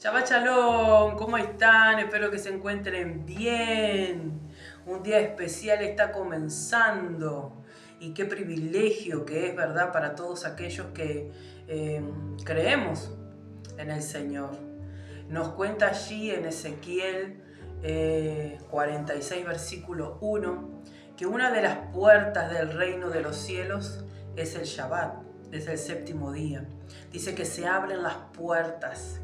Shabbat Shalom, ¿cómo están? Espero que se encuentren bien. Un día especial está comenzando y qué privilegio que es, ¿verdad? Para todos aquellos que creemos en el Señor. Nos cuenta allí en Ezequiel 46, versículo 1, que una de las puertas del reino de los cielos es el Shabbat, es el séptimo día. Dice que se abren las puertas.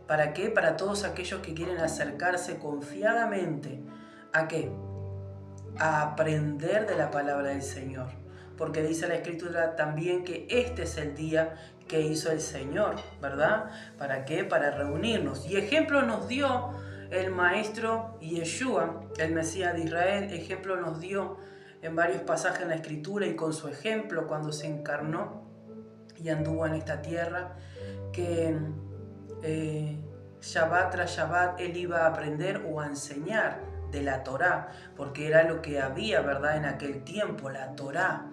¿Para qué? Para todos aquellos que quieren acercarse confiadamente. ¿A qué? A aprender de la palabra del Señor. Porque dice la Escritura también que este es el día que hizo el Señor, ¿verdad? ¿Para qué? Para reunirnos. Y ejemplo nos dio el Maestro Yeshua, el Mesías de Israel. Ejemplo nos dio en varios pasajes en la Escritura y con su ejemplo cuando se encarnó y anduvo en esta tierra, que Shabbat tras Shabbat él iba a aprender o a enseñar de la Torá, porque era lo que había, ¿verdad? En aquel tiempo, la Torá,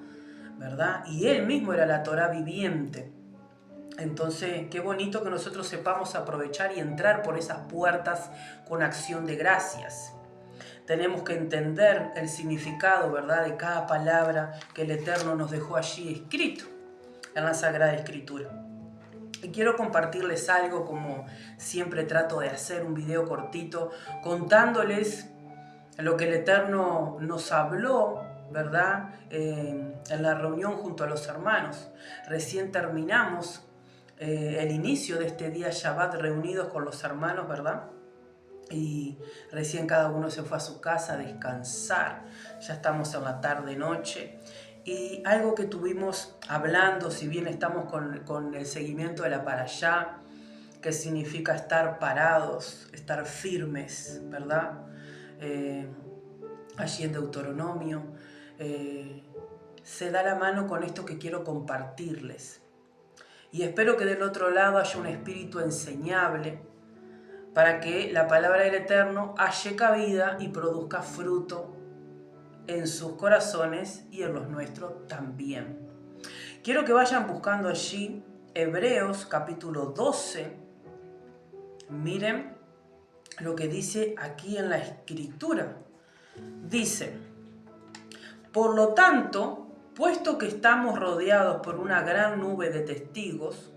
¿verdad? Y él mismo era la Torá viviente. Entonces, qué bonito que nosotros sepamos aprovechar y entrar por esas puertas con acción de gracias. Tenemos que entender el significado, ¿verdad?, de cada palabra que el Eterno nos dejó allí escrito en la Sagrada Escritura. Y quiero compartirles algo, como siempre trato de hacer, un video cortito contándoles lo que el Eterno nos habló, ¿verdad? En la reunión junto a los hermanos. Recién terminamos el inicio de este día Shabbat reunidos con los hermanos, ¿verdad? Y recién cada uno se fue a su casa a descansar. Ya estamos en la tarde-noche. Y algo que tuvimos hablando, si bien estamos con el seguimiento de la Parashá, que significa estar parados, estar firmes, ¿verdad? Allí en Deuteronomio, se da la mano con esto que quiero compartirles. Y espero que del otro lado haya un espíritu enseñable para que la palabra del Eterno halle cabida y produzca fruto en sus corazones y en los nuestros también. Quiero que vayan buscando allí Hebreos capítulo 12. Miren lo que dice aquí en la Escritura. Dice: por lo tanto, puesto que estamos rodeados por una gran nube de testigos,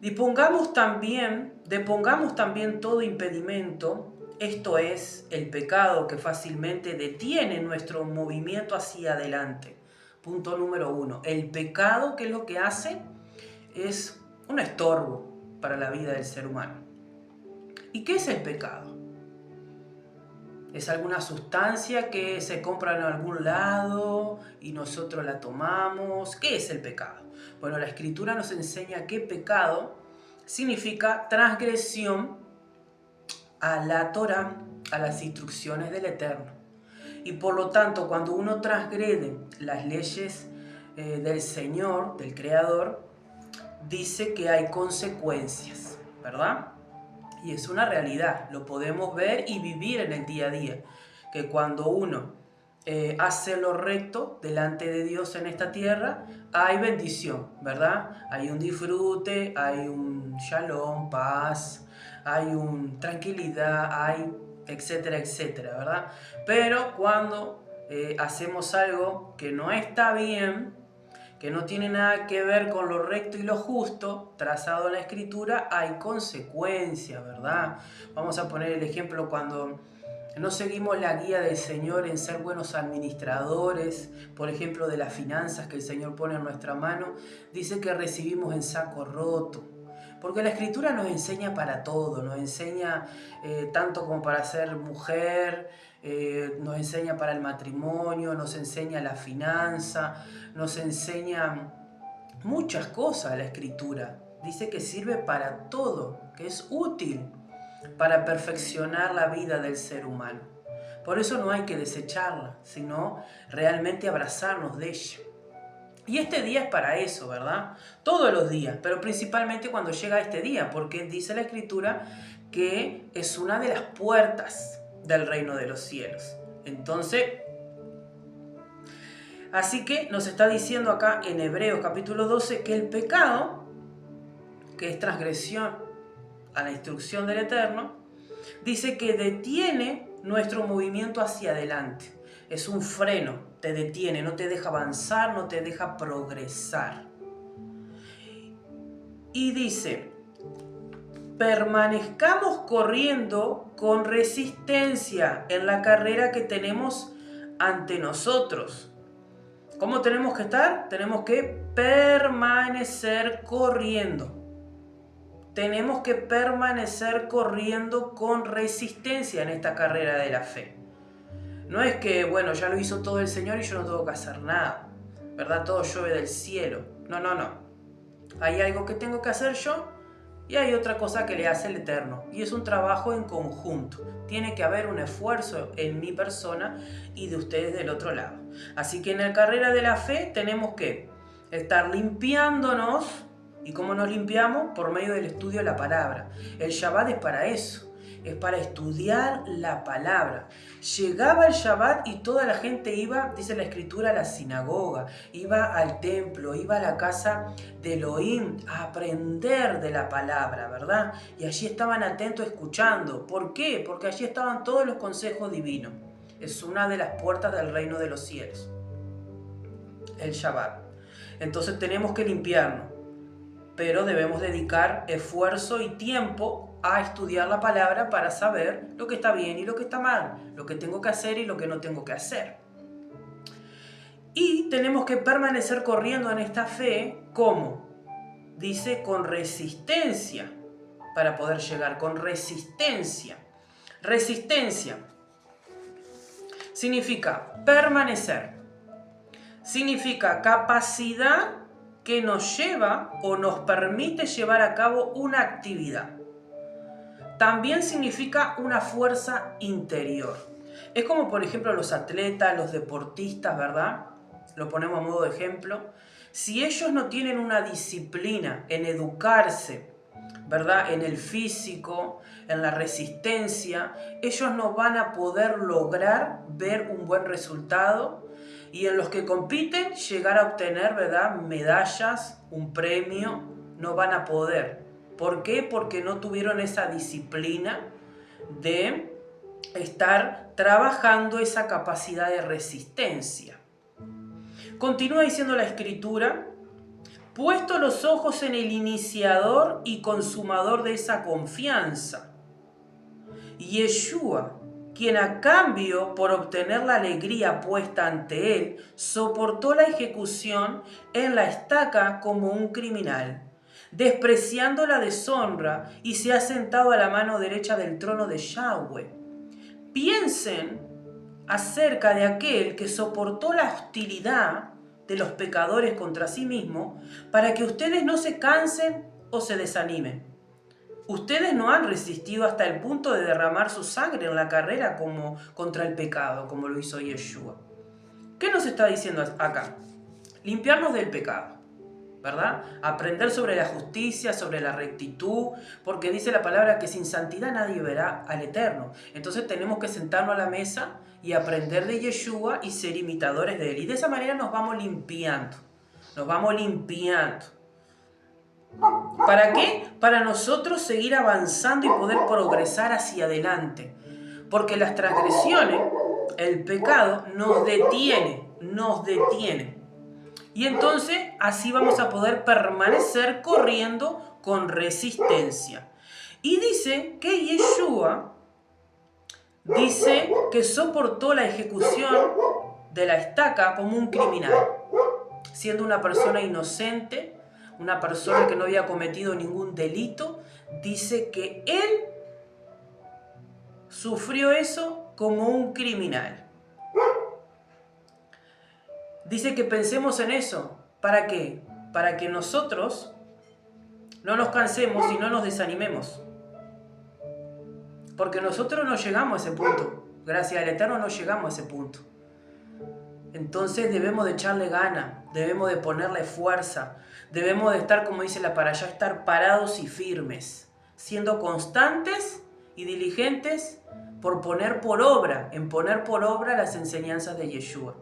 depongamos también todo impedimento, esto es, el pecado que fácilmente detiene nuestro movimiento hacia adelante. Punto número 1. El pecado, ¿qué es lo que hace? Es un estorbo para la vida del ser humano. ¿Y qué es el pecado? ¿Es alguna sustancia que se compra en algún lado y nosotros la tomamos? ¿Qué es el pecado? Bueno, la Escritura nos enseña que pecado significa transgresión a la Torá, a las instrucciones del Eterno. Y por lo tanto, cuando uno transgrede las leyes del Señor, del Creador, dice que hay consecuencias, ¿verdad? Y es una realidad, lo podemos ver y vivir en el día a día, que cuando uno hace lo recto delante de Dios en esta tierra, hay bendición, ¿verdad? Hay un disfrute, hay un shalom, paz, hay un tranquilidad, hay etcétera, etcétera, ¿verdad? Pero cuando hacemos algo que no está bien, que no tiene nada que ver con lo recto y lo justo, trazado en la Escritura, hay consecuencias, ¿verdad? Vamos a poner el ejemplo cuando no seguimos la guía del Señor en ser buenos administradores, por ejemplo, de las finanzas que el Señor pone en nuestra mano, dice que recibimos en saco roto. Porque la Escritura nos enseña para todo, nos enseña tanto como para ser mujer, nos enseña para el matrimonio, nos enseña la finanza, nos enseña muchas cosas la Escritura. Dice que sirve para todo, que es útil para perfeccionar la vida del ser humano. Por eso no hay que desecharla, sino realmente abrazarnos de ella. Y este día es para eso, ¿verdad? Todos los días, pero principalmente cuando llega este día, porque dice la Escritura que es una de las puertas del reino de los cielos. Entonces, así que nos está diciendo acá en Hebreos capítulo 12 que el pecado, que es transgresión a la instrucción del Eterno, dice que detiene nuestro movimiento hacia adelante. Es un freno, te detiene, no te deja avanzar, no te deja progresar. Y dice, permanezcamos corriendo con resistencia en la carrera que tenemos ante nosotros. ¿Cómo tenemos que estar? Tenemos que permanecer corriendo. Tenemos que permanecer corriendo con resistencia en esta carrera de la fe. No es que, bueno, ya lo hizo todo el Señor y yo no tengo que hacer nada, ¿verdad? Todo llueve del cielo. No. Hay algo que tengo que hacer yo y hay otra cosa que le hace el Eterno. Y es un trabajo en conjunto. Tiene que haber un esfuerzo en mi persona y de ustedes del otro lado. Así que en la carrera de la fe tenemos que estar limpiándonos. ¿Y cómo nos limpiamos? Por medio del estudio de la palabra. El Shabbat es para eso. Es para estudiar la palabra. Llegaba el Shabbat y toda la gente iba, dice la Escritura, a la sinagoga, iba al templo, iba a la casa de Elohim a aprender de la palabra, ¿verdad? Y allí estaban atentos escuchando. ¿Por qué? Porque allí estaban todos los consejos divinos. Es una de las puertas del reino de los cielos, el Shabbat. Entonces tenemos que limpiarnos, pero debemos dedicar esfuerzo y tiempo a estudiar la palabra para saber lo que está bien y lo que está mal, lo que tengo que hacer y lo que no tengo que hacer. Y tenemos que permanecer corriendo en esta fe, ¿cómo? Dice con resistencia, para poder llegar, con resistencia. Resistencia significa permanecer, significa capacidad que nos lleva o nos permite llevar a cabo una actividad. También significa una fuerza interior. Es como, por ejemplo, los atletas, los deportistas, ¿verdad? Lo ponemos a modo de ejemplo. Si ellos no tienen una disciplina en educarse, ¿verdad? En el físico, en la resistencia, ellos no van a poder lograr ver un buen resultado y en los que compiten llegar a obtener, ¿verdad? Medallas, un premio, no van a poder. ¿Por qué? Porque no tuvieron esa disciplina de estar trabajando esa capacidad de resistencia. Continúa diciendo la Escritura, puesto los ojos en el iniciador y consumador de esa confianza, Yeshua, quien a cambio por obtener la alegría puesta ante él, soportó la ejecución en la estaca como un criminal, despreciando la deshonra y se ha sentado a la mano derecha del trono de Yahweh. Piensen acerca de aquel que soportó la hostilidad de los pecadores contra sí mismo para que ustedes no se cansen o se desanimen. Ustedes no han resistido hasta el punto de derramar su sangre en la carrera como contra el pecado, como lo hizo Yeshua. ¿Qué nos está diciendo acá? Limpiarnos del pecado, ¿verdad? Aprender sobre la justicia, sobre la rectitud, porque dice la palabra que sin santidad nadie verá al Eterno. Entonces tenemos que sentarnos a la mesa y aprender de Yeshua y ser imitadores de él. Y de esa manera nos vamos limpiando, nos vamos limpiando. ¿Para qué? Para nosotros seguir avanzando y poder progresar hacia adelante. Porque las transgresiones, el pecado, nos detiene. Y entonces así vamos a poder permanecer corriendo con resistencia. Y dice que Yeshua dice que soportó la ejecución de la estaca como un criminal, siendo una persona inocente, una persona que no había cometido ningún delito. Dice que él sufrió eso como un criminal. Dice que pensemos en eso. ¿Para qué? Para que nosotros no nos cansemos y no nos desanimemos. Porque nosotros no llegamos a ese punto. Gracias al Eterno no llegamos a ese punto. Entonces debemos de echarle gana, debemos de ponerle fuerza, debemos de estar, como dice la parashá, estar parados y firmes, siendo constantes y diligentes en poner por obra las enseñanzas de Yeshua.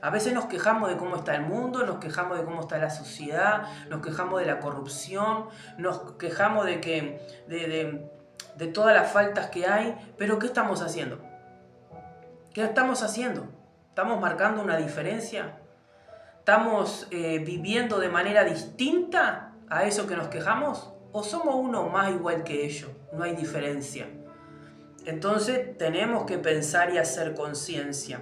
A veces nos quejamos de cómo está el mundo, nos quejamos de cómo está la sociedad, nos quejamos de la corrupción, nos quejamos de todas las faltas que hay, pero ¿qué estamos haciendo? ¿Qué estamos haciendo? ¿Estamos marcando una diferencia? ¿Estamos viviendo de manera distinta a eso que nos quejamos? ¿O somos uno más igual que ellos? No hay diferencia. Entonces tenemos que pensar y hacer conciencia.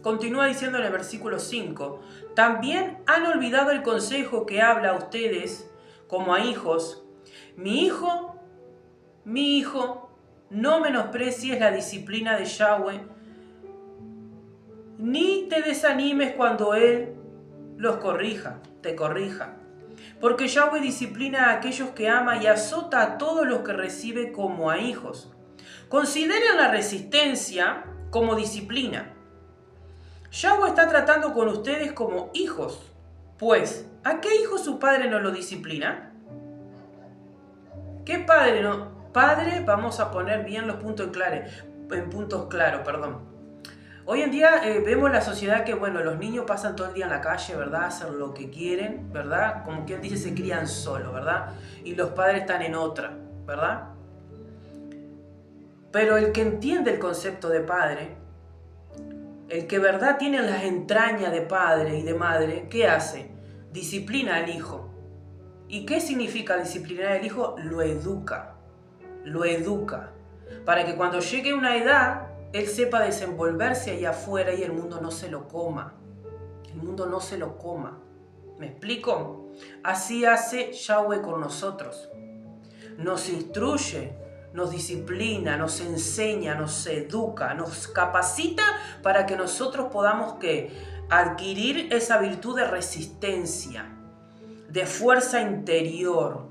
Continúa diciendo en el versículo 5, también han olvidado el consejo que habla a ustedes como a hijos. Mi hijo, no menosprecies la disciplina de Yahweh, ni te desanimes cuando Él te corrija. Porque Yahweh disciplina a aquellos que ama y azota a todos los que recibe como a hijos. Consideren la resistencia como disciplina. Yahweh está tratando con ustedes como hijos. Pues, ¿a qué hijo su padre no lo disciplina? ¿Qué padre no? Padre, vamos a poner bien los puntos claros. Hoy en día vemos la sociedad que, los niños pasan todo el día en la calle, ¿verdad? Hacen lo que quieren, ¿verdad? Como quien dice, se crían solos, ¿verdad? Y los padres están en otra, ¿verdad? Pero el que entiende el concepto de padre, el que verdad tiene las entrañas de padre y de madre, ¿qué hace? Disciplina al hijo. ¿Y qué significa disciplinar al hijo? Lo educa. Para que cuando llegue una edad, él sepa desenvolverse allá afuera y el mundo no se lo coma. ¿Me explico? Así hace Yahweh con nosotros. Nos instruye, nos disciplina, nos enseña, nos educa, nos capacita para que nosotros podamos adquirir esa virtud de resistencia, de fuerza interior,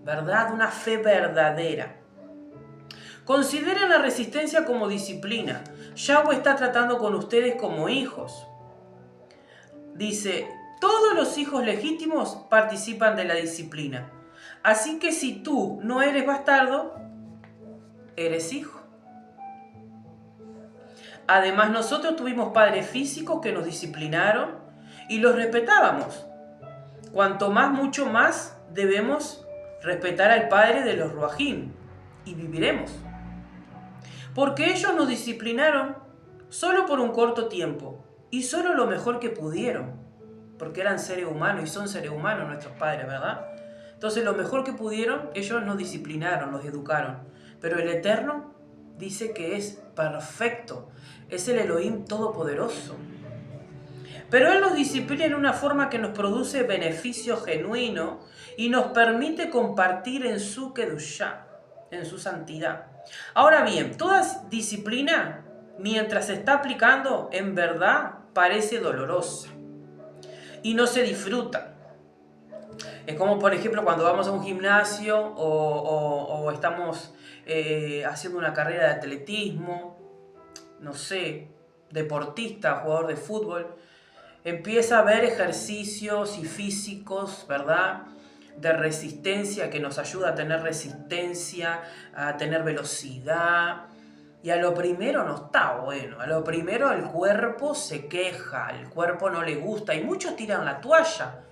¿verdad? Una fe verdadera. Consideren la resistencia como disciplina. Yahweh está tratando con ustedes como hijos. Dice, todos los hijos legítimos participan de la disciplina. Así que si tú no eres bastardo, eres hijo. Además, nosotros tuvimos padres físicos que nos disciplinaron y los respetábamos. Cuanto más, mucho más debemos respetar al Padre de los Ruajim y viviremos. Porque ellos nos disciplinaron solo por un corto tiempo y solo lo mejor que pudieron, porque eran seres humanos y son seres humanos nuestros padres, ¿verdad? Entonces lo mejor que pudieron, ellos nos disciplinaron, nos educaron. Pero el Eterno dice que es perfecto, es el Elohim todopoderoso. Pero Él nos disciplina en una forma que nos produce beneficio genuino y nos permite compartir en su Kedushá, en su santidad. Ahora bien, toda disciplina, mientras se está aplicando, en verdad parece dolorosa y no se disfruta. Es como, por ejemplo, cuando vamos a un gimnasio o estamos haciendo una carrera de atletismo, no sé, deportista, jugador de fútbol, empieza a ver ejercicios y físicos, ¿verdad?, de resistencia que nos ayuda a tener resistencia, a tener velocidad. Y a lo primero no está bueno, a lo primero el cuerpo se queja, el cuerpo no le gusta y muchos tiran la toalla.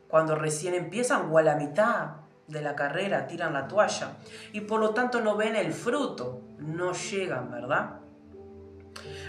Cuando recién empiezan o a la mitad de la carrera tiran la toalla y por lo tanto no ven el fruto, no llegan, ¿verdad?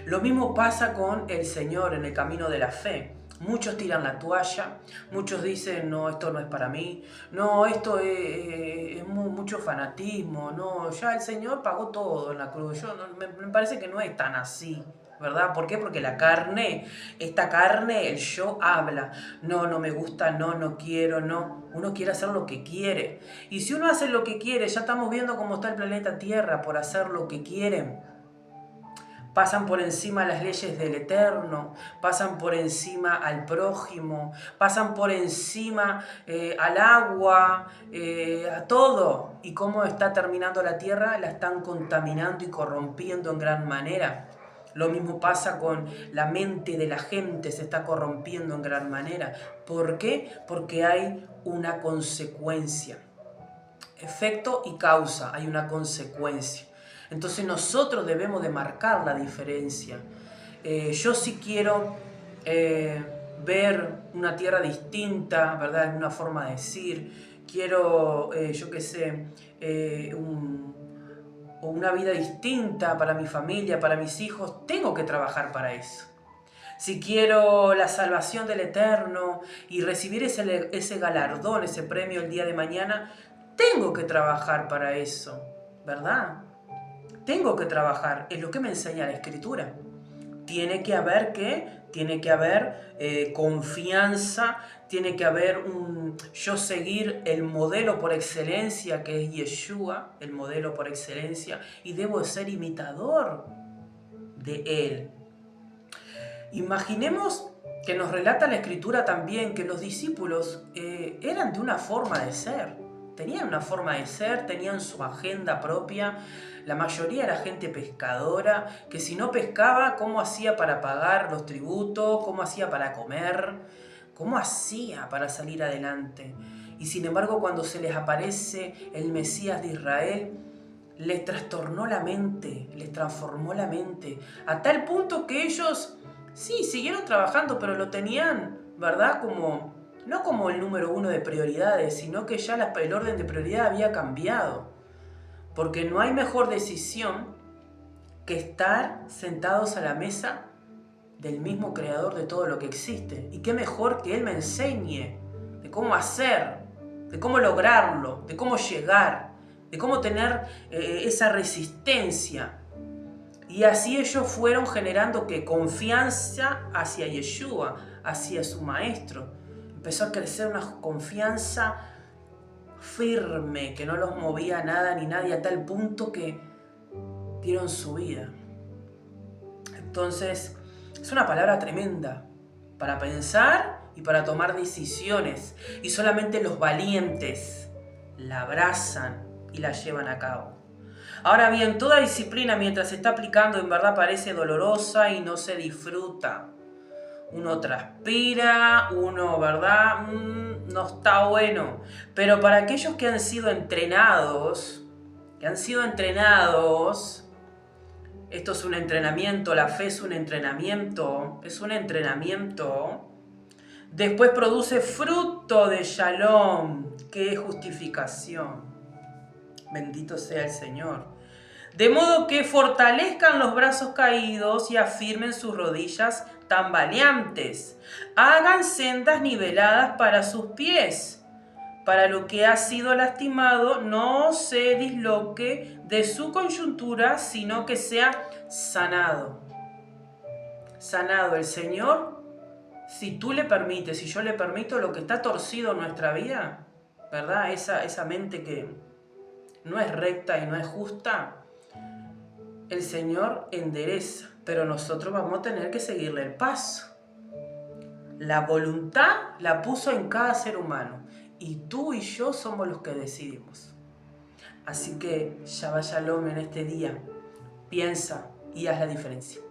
Lo mismo pasa con el Señor en el camino de la fe. Muchos tiran la toalla, muchos dicen, no, esto no es para mí, no, esto es mucho fanatismo, no, ya el Señor pagó todo en la cruz. Me parece que no es tan así, ¿verdad? ¿Por qué? Porque esta carne, el yo habla, no me gusta, no quiero, no. Uno quiere hacer lo que quiere. Y si uno hace lo que quiere, ya estamos viendo cómo está el planeta Tierra por hacer lo que quieren. Pasan por encima las leyes del Eterno, pasan por encima al prójimo, pasan por encima al agua, a todo. ¿Y cómo está terminando la tierra? La están contaminando y corrompiendo en gran manera. Lo mismo pasa con la mente de la gente, se está corrompiendo en gran manera. ¿Por qué? Porque hay una consecuencia. Efecto y causa, hay una consecuencia. Entonces nosotros debemos de marcar la diferencia. Yo sí quiero ver una tierra distinta, ¿verdad? En una forma de decir. Quiero, yo qué sé, una vida distinta para mi familia, para mis hijos. Tengo que trabajar para eso. Si quiero la salvación del Eterno y recibir ese galardón, ese premio el día de mañana, tengo que trabajar para eso, ¿verdad? Tengo que trabajar, es lo que me enseña la Escritura. Tiene que haber confianza, tiene que haber yo seguir el modelo por excelencia que es Yeshua, el modelo por excelencia, y debo ser imitador de él. Imaginemos que nos relata la Escritura también que los discípulos eran de una forma de ser. Tenían una forma de ser, tenían su agenda propia. La mayoría era gente pescadora, que si no pescaba, ¿cómo hacía para pagar los tributos? ¿Cómo hacía para comer? ¿Cómo hacía para salir adelante? Y sin embargo, cuando se les aparece el Mesías de Israel, les trastornó la mente, les transformó la mente, a tal punto que ellos, sí, siguieron trabajando, pero lo tenían, ¿verdad? No como el número uno de prioridades, sino que ya el orden de prioridad había cambiado. Porque no hay mejor decisión que estar sentados a la mesa del mismo creador de todo lo que existe. Y qué mejor que Él me enseñe de cómo hacer, de cómo lograrlo, de cómo llegar, de cómo tener esa resistencia. Y así ellos fueron generando confianza hacia Yeshua, hacia su maestro. Empezó a crecer una confianza firme, que no los movía nada ni nadie, a tal punto que dieron su vida. Entonces, es una palabra tremenda para pensar y para tomar decisiones. Y solamente los valientes la abrazan y la llevan a cabo. Ahora bien, toda disciplina mientras se está aplicando en verdad parece dolorosa y no se disfruta. Uno transpira, ¿verdad? No está bueno. Pero para aquellos que han sido entrenados, esto es un entrenamiento, la fe es un entrenamiento, después produce fruto de Shalom, que es justificación. Bendito sea el Señor. De modo que fortalezcan los brazos caídos y afirmen sus rodillas tambaleantes. Hagan sendas niveladas para sus pies. Para lo que ha sido lastimado no se disloque de su coyuntura, sino que sea sanado. Sanado el Señor, si tú le permites, si yo le permito, lo que está torcido en nuestra vida, ¿verdad? Esa mente que no es recta y no es justa, el Señor endereza, pero nosotros vamos a tener que seguirle el paso. La voluntad la puso en cada ser humano y tú y yo somos los que decidimos. Así que Shabbat Shalom en este día. Piensa y haz la diferencia.